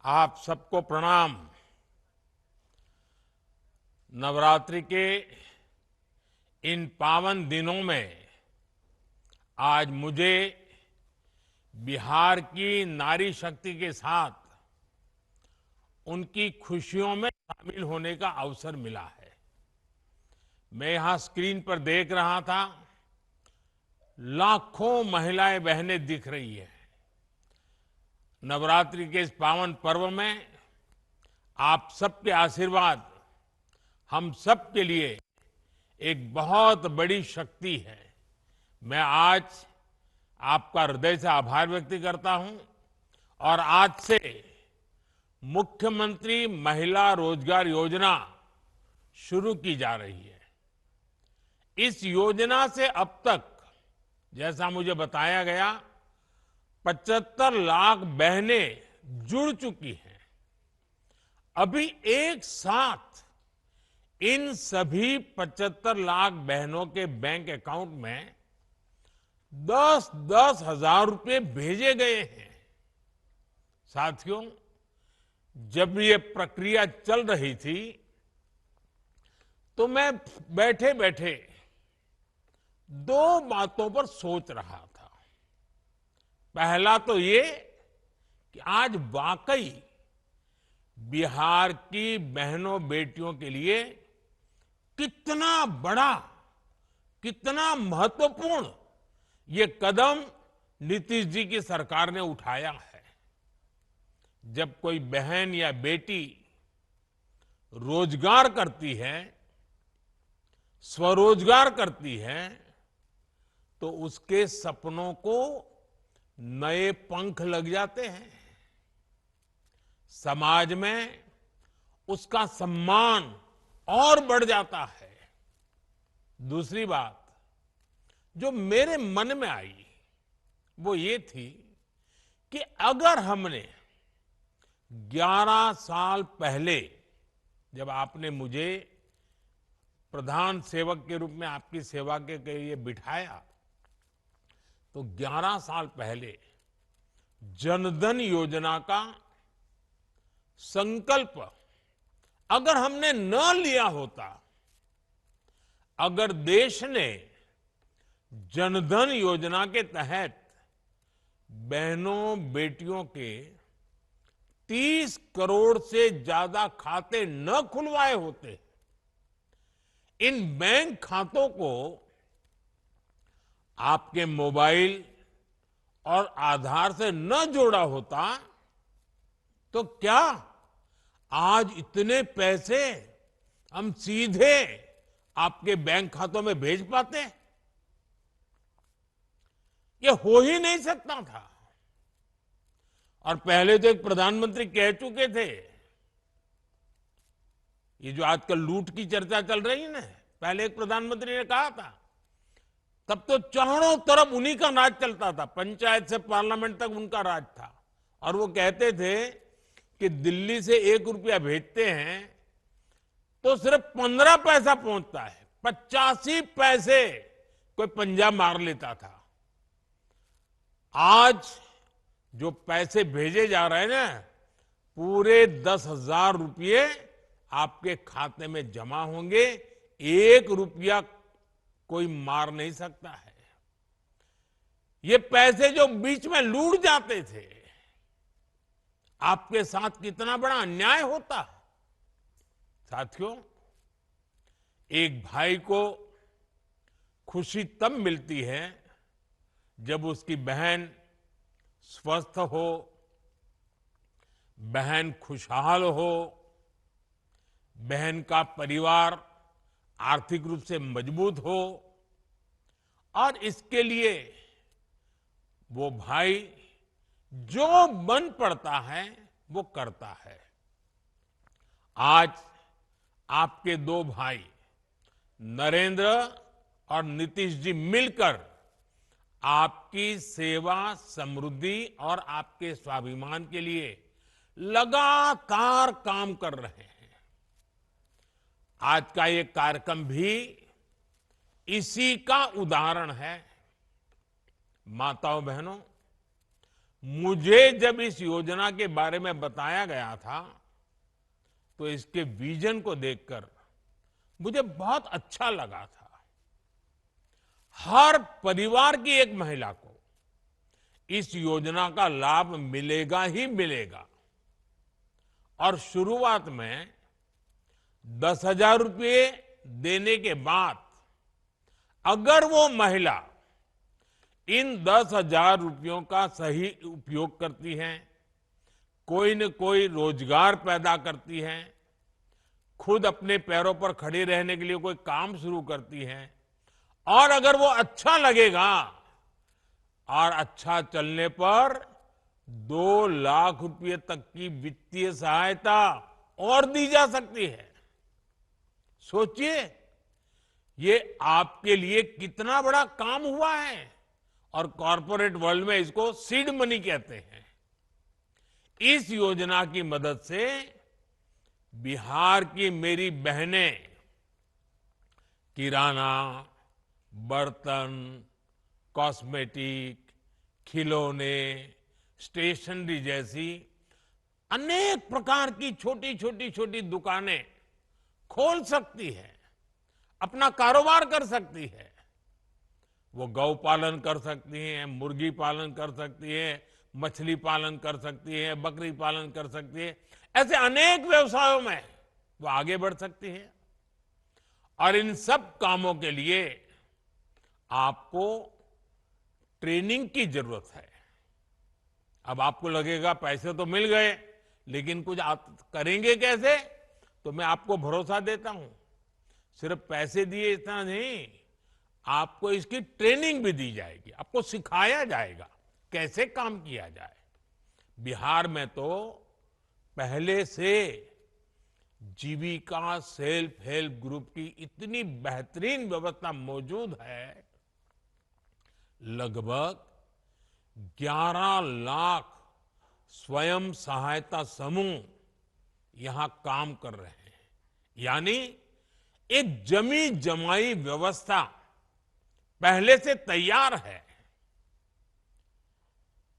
आप सबको प्रणाम। नवरात्रि के इन पावन दिनों में आज मुझे बिहार की नारी शक्ति के साथ उनकी खुशियों में शामिल होने का अवसर मिला है। मैं यहां स्क्रीन पर देख रहा था, लाखों महिलाएं बहनें दिख रही हैं। नवरात्रि के इस पावन पर्व में आप सबके आशीर्वाद हम सब के लिए एक बहुत बड़ी शक्ति है। मैं आज आपका हृदय से आभार व्यक्त करता हूं और आज से मुख्यमंत्री महिला रोजगार योजना शुरू की जा रही है। इस योजना से अब तक, जैसा मुझे बताया गया, 75 लाख बहनें जुड़ चुकी हैं। अभी एक साथ इन सभी 75 लाख बहनों के बैंक अकाउंट में 10-10 हजार रुपए भेजे गए हैं। साथियों, जब ये प्रक्रिया चल रही थी तो मैं बैठे बैठे दो बातों पर सोच रहा था। पहला तो ये कि आज वाकई बिहार की बहनों बेटियों के लिए कितना बड़ा, कितना महत्वपूर्ण ये कदम नीतीश जी की सरकार ने उठाया है। जब कोई बहन या बेटी रोजगार करती है, स्वरोजगार करती है, तो उसके सपनों को नए पंख लग जाते हैं। समाज में उसका सम्मान और बढ़ जाता है। दूसरी बात जो मेरे मन में आई वो ये थी कि अगर हमने 11 साल पहले, जब आपने मुझे प्रधान सेवक के रूप में आपकी सेवा के लिए बिठाया, तो 11 साल पहले जनधन योजना का संकल्प अगर हमने न लिया होता, अगर देश ने जनधन योजना के तहत बहनों बेटियों के 30 करोड़ से ज्यादा खाते न खुलवाए होते, इन बैंक खातों को आपके मोबाइल और आधार से न जोड़ा होता, तो क्या आज इतने पैसे हम सीधे आपके बैंक खातों में भेज पाते? ये हो ही नहीं सकता था। और पहले तो एक प्रधानमंत्री कह चुके थे, ये जो आजकल लूट की चर्चा चल रही है ना, पहले एक प्रधानमंत्री ने कहा था, तब तो चारों तरफ उन्हीं का राज चलता था, पंचायत से पार्लियामेंट तक उनका राज था। और वो कहते थे कि दिल्ली से 1 रुपया भेजते हैं तो सिर्फ 15 पैसा पहुंचता है, 85 पैसे कोई पंजा मार लेता था। आज जो पैसे भेजे जा रहे हैं ना, पूरे 10,000 रुपये आपके खाते में जमा होंगे। 1 रुपया कोई मार नहीं सकता है। ये पैसे जो बीच में लूट जाते थे, आपके साथ कितना बड़ा अन्याय होता। साथियों, एक भाई को खुशी तब मिलती है जब उसकी बहन स्वस्थ हो, बहन खुशहाल हो, बहन का परिवार आर्थिक रूप से मजबूत हो, और इसके लिए वो भाई जो बन पड़ता है वो करता है। आज आपके 2 भाई नरेंद्र और नीतीश जी मिलकर आपकी सेवा, समृद्धि और आपके स्वाभिमान के लिए लगातार काम कर रहे हैं। आज का ये कार्यक्रम भी इसी का उदाहरण है। माताओं बहनों, मुझे जब इस योजना के बारे में बताया गया था तो इसके विजन को देखकर मुझे बहुत अच्छा लगा था। हर परिवार की एक महिला को इस योजना का लाभ मिलेगा ही मिलेगा। और शुरुआत में 10,000 रुपये देने के बाद अगर वो महिला इन 10,000 रुपयों का सही उपयोग करती है, कोई न कोई रोजगार पैदा करती है, खुद अपने पैरों पर खड़े रहने के लिए कोई काम शुरू करती है, और अगर वो अच्छा लगेगा और अच्छा चलने पर 2 लाख रुपए तक की वित्तीय सहायता और दी जा सकती है। सोचिए, ये आपके लिए कितना बड़ा काम हुआ है। और कॉरपोरेट वर्ल्ड में इसको सीड मनी कहते हैं। इस योजना की मदद से बिहार की मेरी बहनें किराना, बर्तन, कॉस्मेटिक, खिलौने, स्टेशनरी जैसी अनेक प्रकार की छोटी दुकानें खोल सकती है, अपना कारोबार कर सकती है। वो गौ पालन कर सकती हैं, मुर्गी पालन कर सकती है, मछली पालन कर सकती है, बकरी पालन कर सकती है। ऐसे अनेक व्यवसायों में वो आगे बढ़ सकती है। और इन सब कामों के लिए आपको ट्रेनिंग की जरूरत है। अब आपको लगेगा पैसे तो मिल गए, लेकिन कुछ आप करेंगे कैसे? तो मैं आपको भरोसा देता हूं, सिर्फ पैसे दिए इतना नहीं, आपको इसकी ट्रेनिंग भी दी जाएगी, आपको सिखाया जाएगा कैसे काम किया जाए। बिहार में तो पहले से जीविका सेल्फ हेल्प ग्रुप की इतनी बेहतरीन व्यवस्था मौजूद है। लगभग 11 लाख स्वयं सहायता समूह यहां काम कर रहे हैं। यानी एक जमी जमाई व्यवस्था पहले से तैयार है।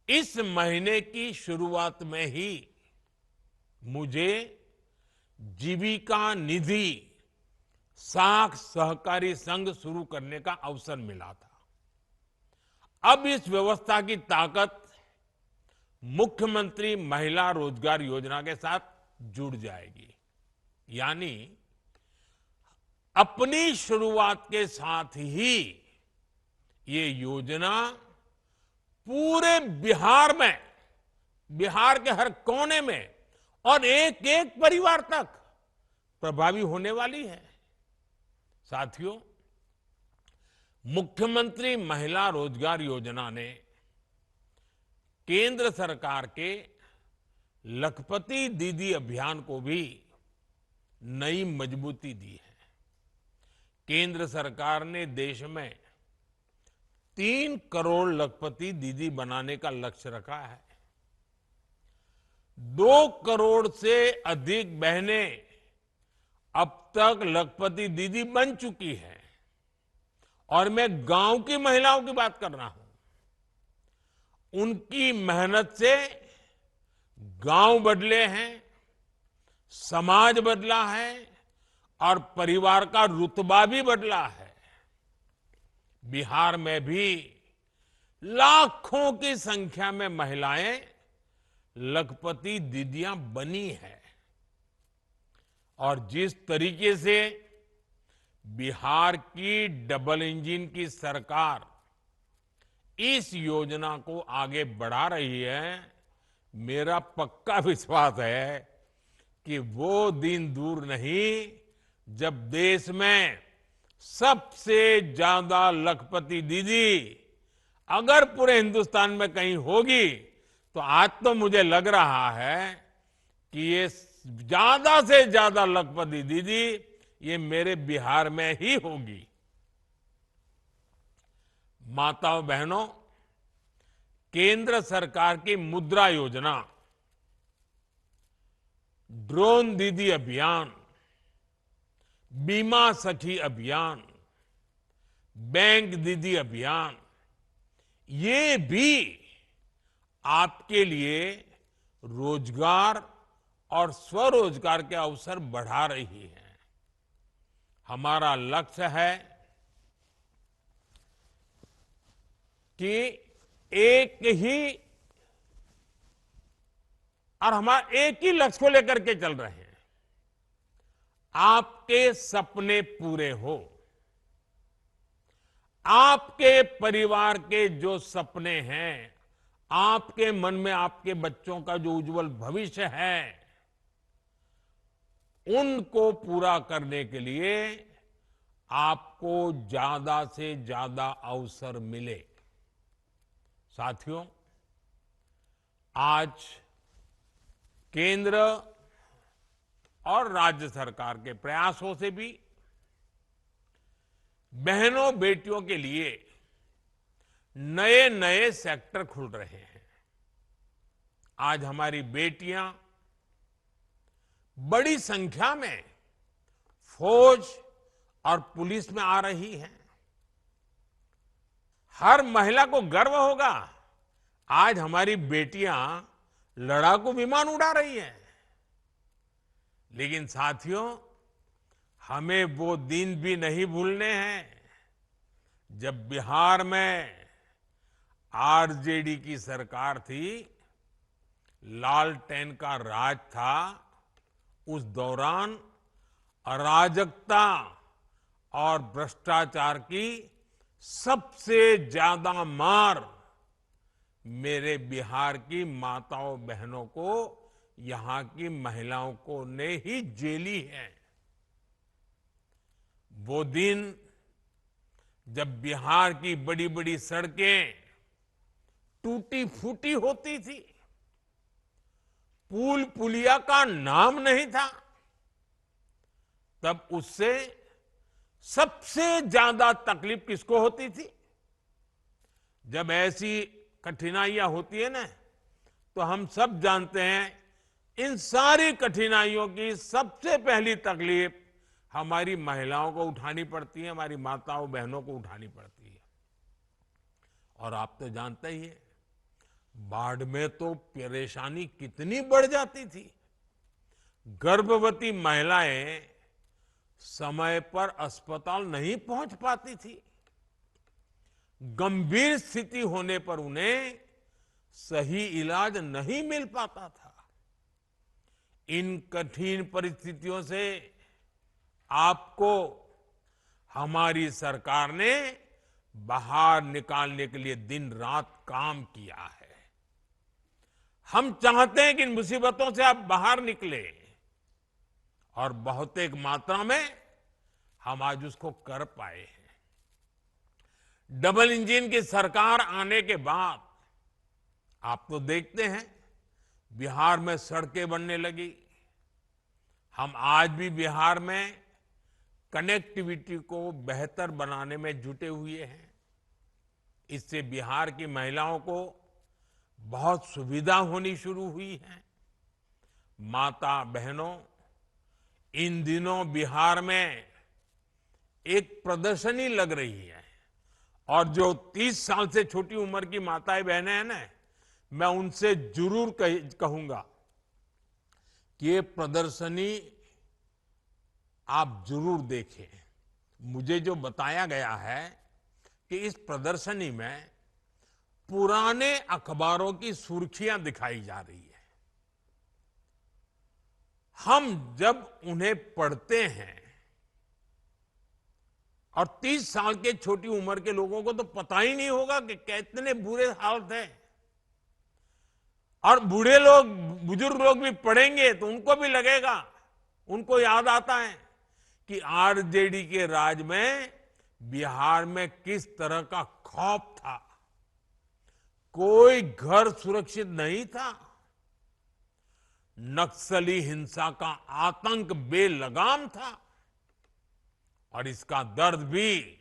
इस महीने की शुरुआत में ही मुझे जीविका निधि साख सहकारी संघ शुरू करने का अवसर मिला था। अब इस व्यवस्था की ताकत मुख्यमंत्री महिला रोजगार योजना के साथ जुड़ जाएगी। यानी अपनी शुरुआत के साथ ही ये योजना पूरे बिहार में, बिहार के हर कोने में और एक एक परिवार तक प्रभावी होने वाली है। साथियों, मुख्यमंत्री महिला रोजगार योजना ने केंद्र सरकार के लखपति दीदी अभियान को भी नई मजबूती दी है। केंद्र सरकार ने देश में 3 करोड़ लखपति दीदी बनाने का लक्ष्य रखा है। 2 करोड़ से अधिक बहनें अब तक लखपति दीदी बन चुकी हैं। और मैं गांव की महिलाओं की बात कर रहा हूं। उनकी मेहनत से गांव बदले हैं, समाज बदला है और परिवार का रुतबा भी बदला है। बिहार में भी लाखों की संख्या में महिलाएं लखपति दीदियां बनी है। और जिस तरीके से बिहार की डबल इंजन की सरकार इस योजना को आगे बढ़ा रही है, मेरा पक्का विश्वास है कि वो दिन दूर नहीं जब देश में सबसे ज्यादा लखपति दीदी अगर पूरे हिंदुस्तान में कहीं होगी तो आज तो मुझे लग रहा है कि ये ज्यादा से ज्यादा लखपति दीदी ये मेरे बिहार में ही होगी। माताओं बहनों, केंद्र सरकार की मुद्रा योजना, ड्रोन दीदी अभियान, बीमा सखी अभियान, बैंक दीदी अभियान, ये भी आपके लिए रोजगार और स्वरोजगार के अवसर बढ़ा रही है। हमारा लक्ष्य है कि एक ही और हमारा एक ही लक्ष्य को लेकर के चल रहे हैं, आपके सपने पूरे हो। आपके परिवार के जो सपने हैं, आपके मन में आपके बच्चों का जो उज्जवल भविष्य है, उनको पूरा करने के लिए आपको ज्यादा से ज्यादा अवसर मिले। साथियों, आज केंद्र और राज्य सरकार के प्रयासों से भी बहनों बेटियों के लिए नए नए सेक्टर खुल रहे हैं। आज हमारी बेटियां बड़ी संख्या में फौज और पुलिस में आ रही हैं। हर महिला को गर्व होगा, आज हमारी बेटियां लड़ाकू विमान उड़ा रही हैं। लेकिन साथियों, हमें वो दिन भी नहीं भूलने हैं जब बिहार में आरजेडी की सरकार थी, लालटेन का राज था। उस दौरान अराजकता और भ्रष्टाचार की सबसे ज्यादा मार मेरे बिहार की माताओं बहनों को, यहां की महिलाओं को ने ही झेली है। वो दिन जब बिहार की बड़ी बड़ी सड़कें टूटी फूटी होती थी, पुल पुलिया का नाम नहीं था, तब उससे सबसे ज्यादा तकलीफ किसको होती थी? जब ऐसी कठिनाइयां होती है ना, तो हम सब जानते हैं, इन सारी कठिनाइयों की सबसे पहली तकलीफ हमारी महिलाओं को उठानी पड़ती है, हमारी माताओं बहनों को उठानी पड़ती है। और आप तो जानते ही हैं, बाढ़ में तो परेशानी कितनी बढ़ जाती थी। गर्भवती महिलाएं समय पर अस्पताल नहीं पहुंच पाती थी। गंभीर स्थिति होने पर उन्हें सही इलाज नहीं मिल पाता था। इन कठिन परिस्थितियों से आपको हमारी सरकार ने बाहर निकालने के लिए दिन रात काम किया है। हम चाहते हैं कि इन मुसीबतों से आप बाहर निकले, और बहुत एक मात्रा में हम आज उसको कर पाए हैं। डबल इंजन की सरकार आने के बाद आप तो देखते हैं, बिहार में सड़कें बनने लगी। हम आज भी बिहार में कनेक्टिविटी को बेहतर बनाने में जुटे हुए हैं। इससे बिहार की महिलाओं को बहुत सुविधा होनी शुरू हुई है। माता बहनों, इन दिनों बिहार में एक प्रदर्शनी लग रही है, और जो 30 साल से छोटी उम्र की माताएं बहनें हैं ना, मैं उनसे जरूर कहूंगा कि ये प्रदर्शनी आप जरूर देखें। मुझे जो बताया गया है कि इस प्रदर्शनी में पुराने अखबारों की सुर्खियां दिखाई जा रही है। हम जब उन्हें पढ़ते हैं, और 30 साल के छोटी उम्र के लोगों को तो पता ही नहीं होगा कि कितने बुरे हालत हैं, और बूढ़े लोग, बुजुर्ग लोग भी पढ़ेंगे तो उनको भी लगेगा, उनको याद आता है कि आरजेडी के राज में बिहार में किस तरह का खौफ था। कोई घर सुरक्षित नहीं था। नक्सली हिंसा का आतंक बेलगाम था, और इसका दर्द भी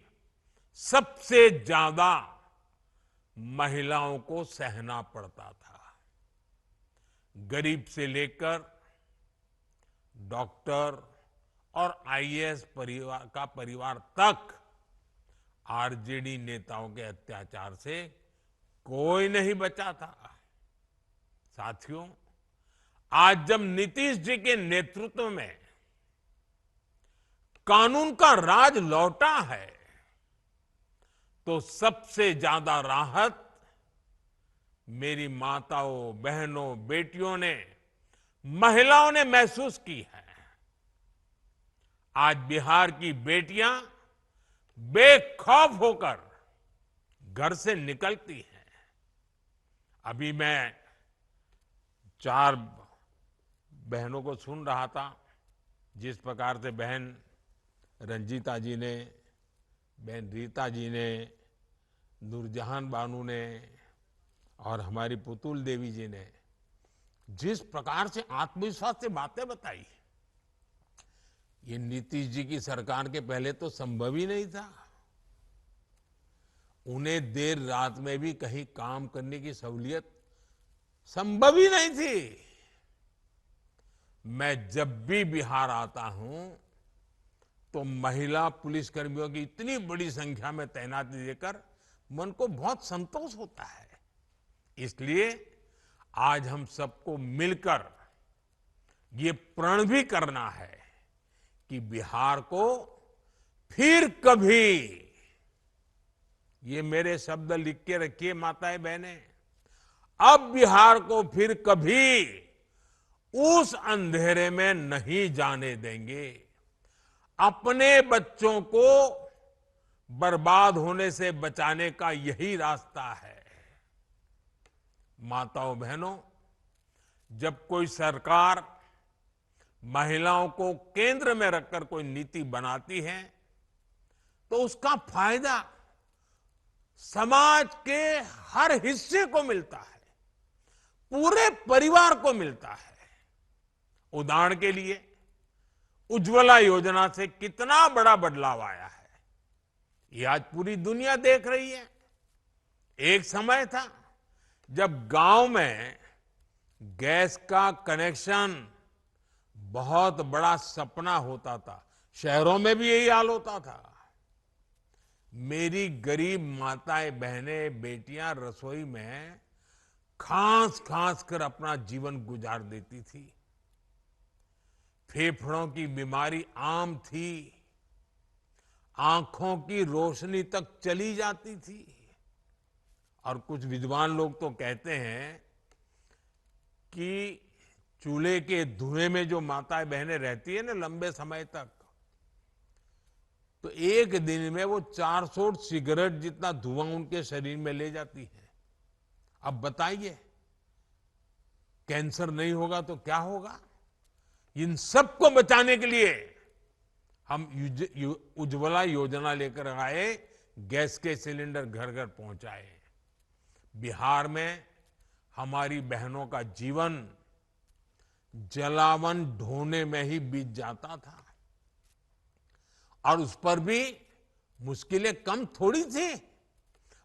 सबसे ज्यादा महिलाओं को सहना पड़ता था। गरीब से लेकर डॉक्टर और आईएएस परिवार तक आरजेडी नेताओं के अत्याचार से कोई नहीं बचा था। साथियों, आज जब नीतीश जी के नेतृत्व में कानून का राज लौटा है, तो सबसे ज्यादा राहत मेरी माताओं, बहनों, बेटियों ने, महिलाओं ने महसूस की है। आज बिहार की बेटियां बेखौफ होकर घर से निकलती हैं। अभी मैं 4 बहनों को सुन रहा था, जिस प्रकार से बहन रंजीता जी ने, बहन रीता जी ने, नूरजहान बानू ने और हमारी पुतुल देवी जी ने जिस प्रकार से आत्मविश्वास से बातें बताई, ये नीतीश जी की सरकार के पहले तो संभव ही नहीं था। उन्हें देर रात में भी कहीं काम करने की सहूलियत संभव ही नहीं थी। मैं जब भी बिहार आता हूं तो महिला पुलिसकर्मियों की इतनी बड़ी संख्या में तैनाती देकर मन को बहुत संतोष होता है। इसलिए आज हम सबको मिलकर ये प्रण भी करना है कि बिहार को फिर कभी, ये मेरे शब्द लिख के रखिए माताएं बहनें, अब बिहार को फिर कभी उस अंधेरे में नहीं जाने देंगे। अपने बच्चों को बर्बाद होने से बचाने का यही रास्ता है। माताओं बहनों, जब कोई सरकार महिलाओं को केंद्र में रखकर कोई नीति बनाती है तो उसका फायदा समाज के हर हिस्से को मिलता है, पूरे परिवार को मिलता है। उदाहरण के लिए उज्ज्वला योजना से कितना बड़ा बदलाव आया है, ये आज पूरी दुनिया देख रही है। एक समय था जब गांव में गैस का कनेक्शन बहुत बड़ा सपना होता था, शहरों में भी यही हाल होता था। मेरी गरीब माताएं, बहनें, बेटियां रसोई में खांस खांस कर अपना जीवन गुजार देती थी। फेफड़ों की बीमारी आम थी, आंखों की रोशनी तक चली जाती थी। और कुछ विद्वान लोग तो कहते हैं कि चूल्हे के धुएं में जो माताएं बहनें रहती है ना लंबे समय तक, तो एक दिन में वो 400 सिगरेट जितना धुआं उनके शरीर में ले जाती है। अब बताइए, कैंसर नहीं होगा तो क्या होगा? इन सबको बचाने के लिए हम उज्ज्वला योजना लेकर आए, गैस के सिलेंडर घर घर पहुंचाए। बिहार में हमारी बहनों का जीवन जलावन ढोने में ही बीत जाता था, और उस पर भी मुश्किलें कम थोड़ी थी।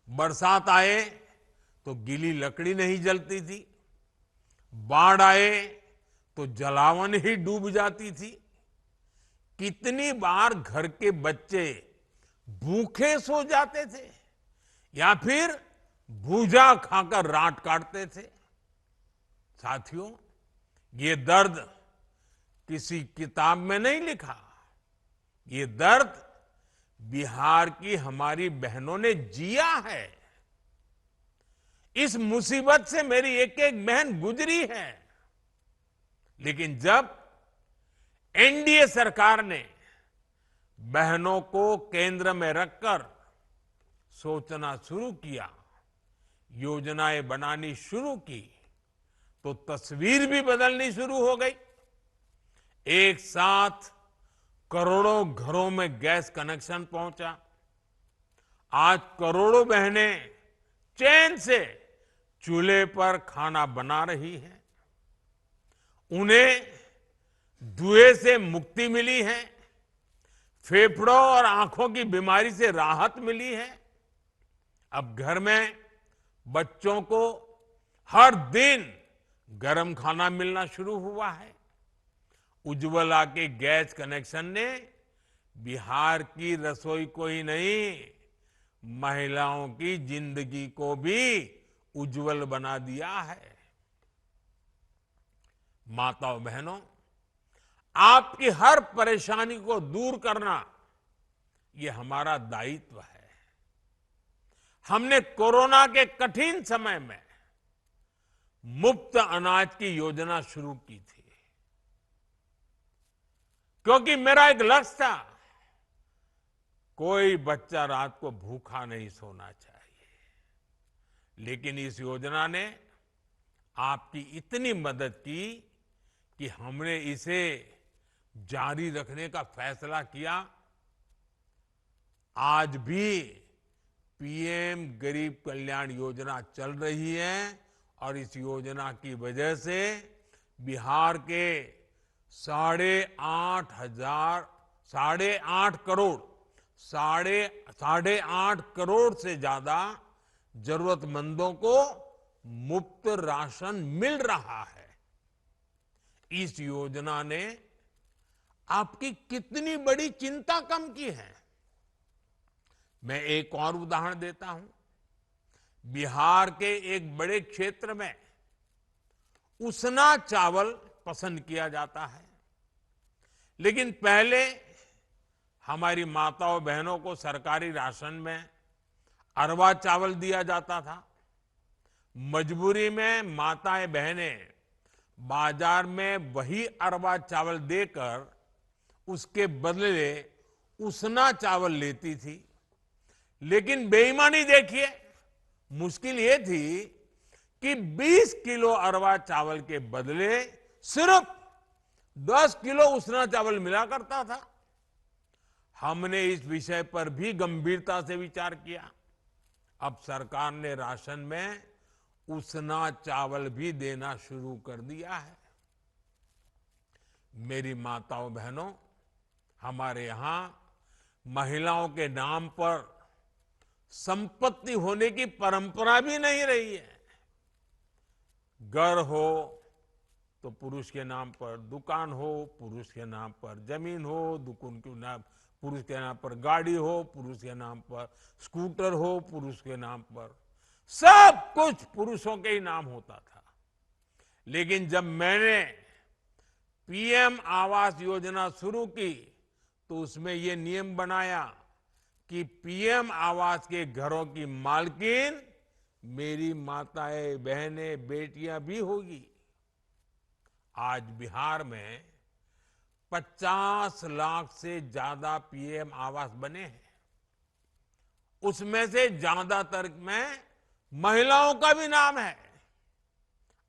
बरसात आए तो गीली लकड़ी नहीं जलती थी, बाढ़ आए तो जलावन ही डूब जाती थी। कितनी बार घर के बच्चे भूखे सो जाते थे या फिर भूजा खाकर रात काटते थे। साथियों, ये दर्द किसी किताब में नहीं लिखा, ये दर्द बिहार की हमारी बहनों ने जिया है। इस मुसीबत से मेरी एक एक बहन गुजरी है। लेकिन जब एनडीए सरकार ने बहनों को केंद्र में रखकर सोचना शुरू किया, योजनाएं बनानी शुरू की, तो तस्वीर भी बदलनी शुरू हो गई। एक साथ करोड़ों घरों में गैस कनेक्शन पहुंचा। आज करोड़ों बहनें चैन से चूल्हे पर खाना बना रही हैं। उन्हें धुएं से मुक्ति मिली है, फेफड़ों और आंखों की बीमारी से राहत मिली है। अब घर में बच्चों को हर दिन गरम खाना मिलना शुरू हुआ है। उज्ज्वला के गैस कनेक्शन ने बिहार की रसोई को ही नहीं, महिलाओं की जिंदगी को भी उज्जवल बना दिया है। माताओं बहनों, आपकी हर परेशानी को दूर करना ये हमारा दायित्व है। हमने कोरोना के कठिन समय में मुफ्त अनाज की योजना शुरू की थी, क्योंकि मेरा एक लक्ष्य था, कोई बच्चा रात को भूखा नहीं सोना चाहिए। लेकिन इस योजना ने आपकी इतनी मदद की कि हमने इसे जारी रखने का फैसला किया। आज भी पीएम गरीब कल्याण योजना चल रही है और इस योजना की वजह से बिहार के 8.5 करोड़ से ज्यादा जरूरतमंदों को मुफ्त राशन मिल रहा है। इस योजना ने आपकी कितनी बड़ी चिंता कम की है। मैं एक और उदाहरण देता हूं। बिहार के एक बड़े क्षेत्र में उसना चावल पसंद किया जाता है, लेकिन पहले हमारी माताओं बहनों को सरकारी राशन में अरवा चावल दिया जाता था। मजबूरी में माताएं बहनें बाजार में वही अरवा चावल देकर उसके बदले उसना चावल लेती थी। लेकिन बेईमानी देखिए, मुश्किल ये थी कि 20 किलो अरवा चावल के बदले सिर्फ 10 किलो उसना चावल मिला करता था। हमने इस विषय पर भी गंभीरता से विचार किया। अब सरकार ने राशन में उसना चावल भी देना शुरू कर दिया है। मेरी माताओं बहनों, हमारे यहां महिलाओं के नाम पर संपत्ति होने की परंपरा भी नहीं रही है। घर हो तो पुरुष के नाम पर, दुकान हो पुरुष के नाम पर, जमीन हो दुकान के नाम पुरुष के नाम पर, गाड़ी हो पुरुष के नाम पर, स्कूटर हो पुरुष के नाम पर, सब कुछ पुरुषों के ही नाम होता था। लेकिन जब मैंने पीएम आवास योजना शुरू की तो उसमें यह नियम बनाया कि पीएम आवास के घरों की मालकिन मेरी माताएं बहनें बेटियां भी होगी। आज बिहार में 50 लाख से ज्यादा पीएम आवास बने हैं। उसमें से ज्यादातर में महिलाओं का भी नाम है।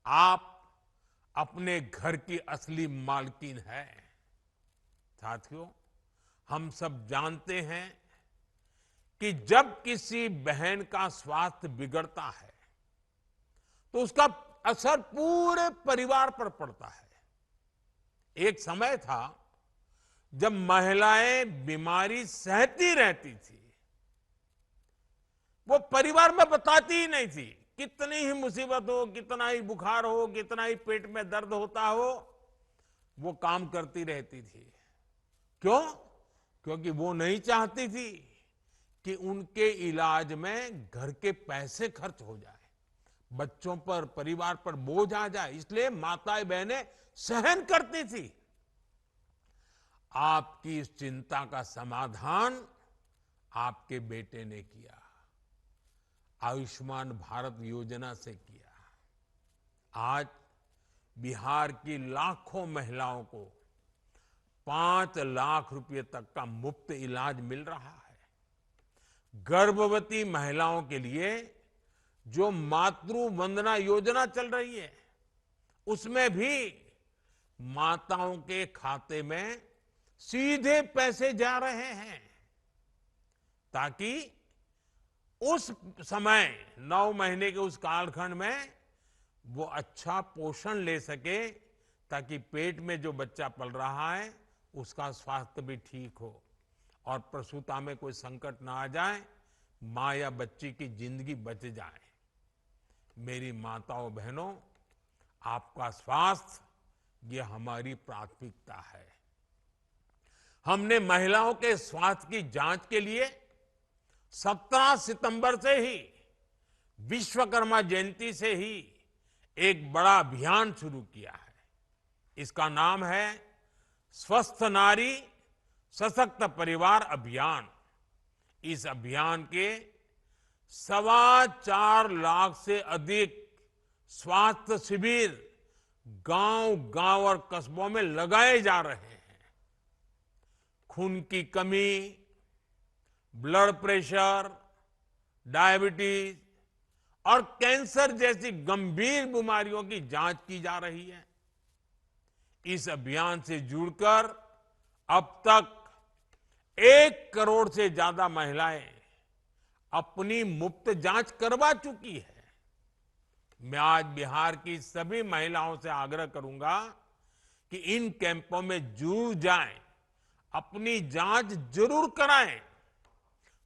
आप अपने घर की असली मालकिन है। साथियों, हम सब जानते हैं कि जब किसी बहन का स्वास्थ्य बिगड़ता है तो उसका असर पूरे परिवार पर पड़ता है। एक समय था जब महिलाएं बीमारी सहती रहती थी, वो परिवार में बताती ही नहीं थी। कितनी ही मुसीबत हो, कितना ही बुखार हो, कितना ही पेट में दर्द होता हो, वो काम करती रहती थी। क्यों? क्योंकि वो नहीं चाहती थी कि उनके इलाज में घर के पैसे खर्च हो जाए, बच्चों पर, परिवार पर बोझ आ जाए। इसलिए माताएं बहनें सहन करती थी। आपकी इस चिंता का समाधान आपके बेटे ने किया, आयुष्मान भारत योजना से किया। आज बिहार की लाखों महिलाओं को 5 लाख रुपए तक का मुफ्त इलाज मिल रहा है। गर्भवती महिलाओं के लिए जो मातृ वंदना योजना चल रही है, उसमें भी माताओं के खाते में सीधे पैसे जा रहे हैं, ताकि उस समय 9 महीने के उस कालखंड में वो अच्छा पोषण ले सके, ताकि पेट में जो बच्चा पल रहा है उसका स्वास्थ्य भी ठीक हो और प्रसूता में कोई संकट ना आ जाए, मां या बच्ची की जिंदगी बच जाए। मेरी माताओं बहनों, आपका स्वास्थ्य ये हमारी प्राथमिकता है। हमने महिलाओं के स्वास्थ्य की जांच के लिए 17 सितंबर से ही, विश्वकर्मा जयंती से ही एक बड़ा अभियान शुरू किया है। इसका नाम है स्वस्थ नारी सशक्त परिवार अभियान। इस अभियान के 4.25 लाख से अधिक स्वास्थ्य शिविर गांव-गांव और कस्बों में लगाए जा रहे हैं। खून की कमी, ब्लड प्रेशर, डायबिटीज और कैंसर जैसी गंभीर बीमारियों की जांच की जा रही है। इस अभियान से जुड़कर अब तक 1 करोड़ से ज्यादा महिलाएं अपनी मुफ्त जांच करवा चुकी है। मैं आज बिहार की सभी महिलाओं से आग्रह करूंगा कि इन कैंपों में जरूर जाएं, अपनी जांच जरूर कराएं।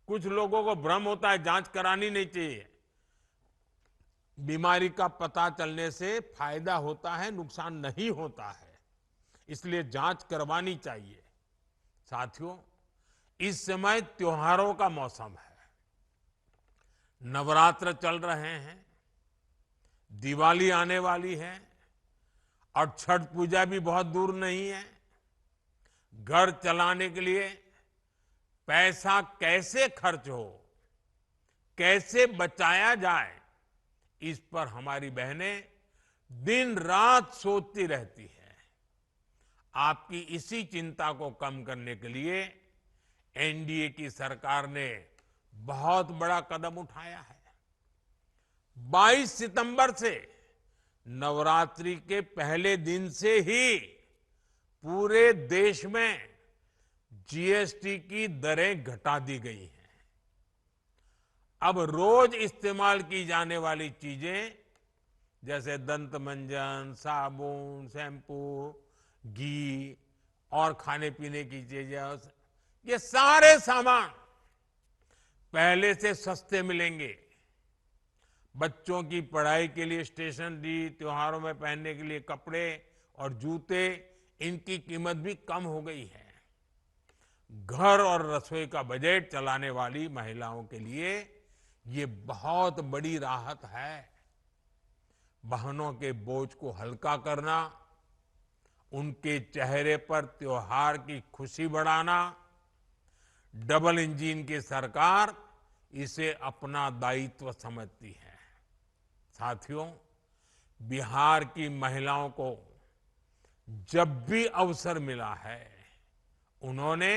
कुछ लोगों को भ्रम होता है जांच करानी नहीं चाहिए। बीमारी का पता चलने से फायदा होता है, नुकसान नहीं होता है, इसलिए जांच करवानी चाहिए। साथियों, इस समय त्योहारों का मौसम है, नवरात्र चल रहे हैं, दिवाली आने वाली है और छठ पूजा भी बहुत दूर नहीं है। घर चलाने के लिए पैसा कैसे खर्च हो, कैसे बचाया जाए, इस पर हमारी बहनें दिन रात सोचती रहती है। आपकी इसी चिंता को कम करने के लिए एनडीए की सरकार ने बहुत बड़ा कदम उठाया है। 22 सितंबर से नवरात्रि के पहले दिन से ही पूरे देश में जीएसटी की दरें घटा दी गई हैं। अब रोज इस्तेमाल की जाने वाली चीजें जैसे दंत मंजन, साबुन, शैम्पू, घी और खाने पीने की चीजें, ये सारे सामान पहले से सस्ते मिलेंगे। बच्चों की पढ़ाई के लिए स्टेशनरी, त्योहारों में पहनने के लिए कपड़े और जूते, इनकी कीमत भी कम हो गई है। घर और रसोई का बजट चलाने वाली महिलाओं के लिए ये बहुत बड़ी राहत है। बहनों के बोझ को हल्का करना, उनके चेहरे पर त्योहार की खुशी बढ़ाना, डबल इंजन की सरकार इसे अपना दायित्व समझती है। साथियों, बिहार की महिलाओं को जब भी अवसर मिला है, उन्होंने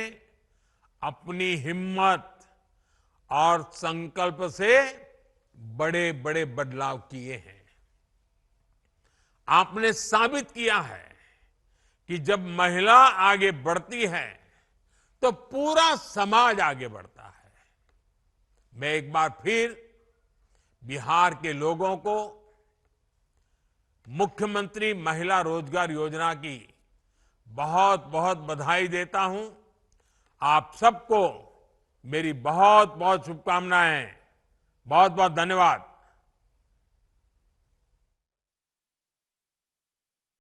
अपनी हिम्मत और संकल्प से बड़े बड़े बदलाव किए हैं। आपने साबित किया है कि जब महिला आगे बढ़ती है तो पूरा समाज आगे बढ़ता है। मैं एक बार फिर बिहार के लोगों को मुख्यमंत्री महिला रोजगार योजना की बहुत बहुत बधाई देता हूं। आप सबको मेरी बहुत बहुत शुभकामनाएं। बहुत बहुत धन्यवाद।